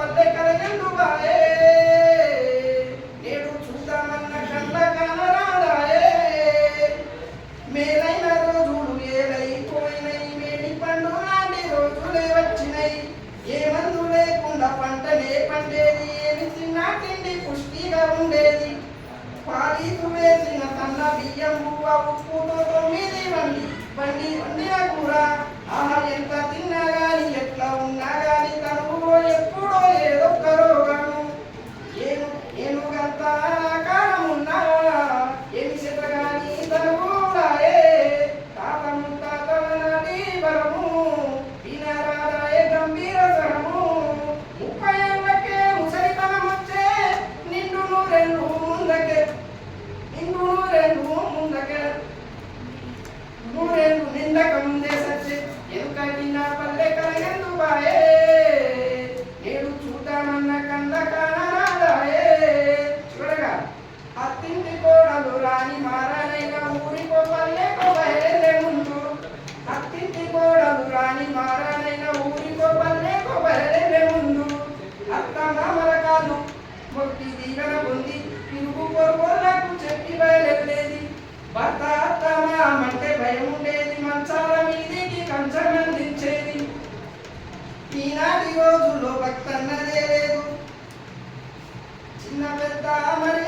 పల్లె కలగందువాయే నేడు చూద్దామన్న కళ్ళ కానరాదాయే మేలైన రోజులు ఏలైపోయినాయి మేడి పండు లాంటి రోజులే వచ్చినాయి ఏ మందు లేకుండా పంటనే పండేది ఏమి తిన్నా తిండి పుష్టిగా ఉండేది పాలీసు వేసిన సన్న బియ్యం బువ్వ ఉప్పుతో 9 బండి వండిన కూర ఆహా ఎంత తిన్నా గాని ఎట్లా ఉన్నా గాని తనువులో ఎప్పుడో ఏదొక్క రోగము ఏనుగంత ఆకారం ఉన్నా ఏమి చెత్త గాని తనువులాయే తాత ముత్తాతల నాటి బలము వినరారాయే గంభీర స్వరము 30 ఏళ్ళకే ముసలితనం వచ్చే నిండు నూరెళ్ళు ముందకే నూరేళ్ళు నిండక ముందే సచ్చే ఎందుకంటే నా పల్లె కలగందువాయే నేడు చూద్దామన్న కంద కానరాదాయే చివరగా అత్తింటి కోడలు రాని మారానైన ఊరికో పల్లెకో బయలుదే ముందు అత్తింటి కోడలు రాని మారానైన ఊరికో పల్లెకో బయలుదే ముందు అత్త మామల కాదు మొట్టి దీవెన పొంది తిరుగు పొరుగులకు చెప్పి బయలుదేరేది భర్త అత్తమామంటే భయం ఉండేది మంచాల మీదికి కంచం అందించేది ఈనాటి రోజుల్లో భక్తన్నదే లేదు చిన్న పెద్ద మరి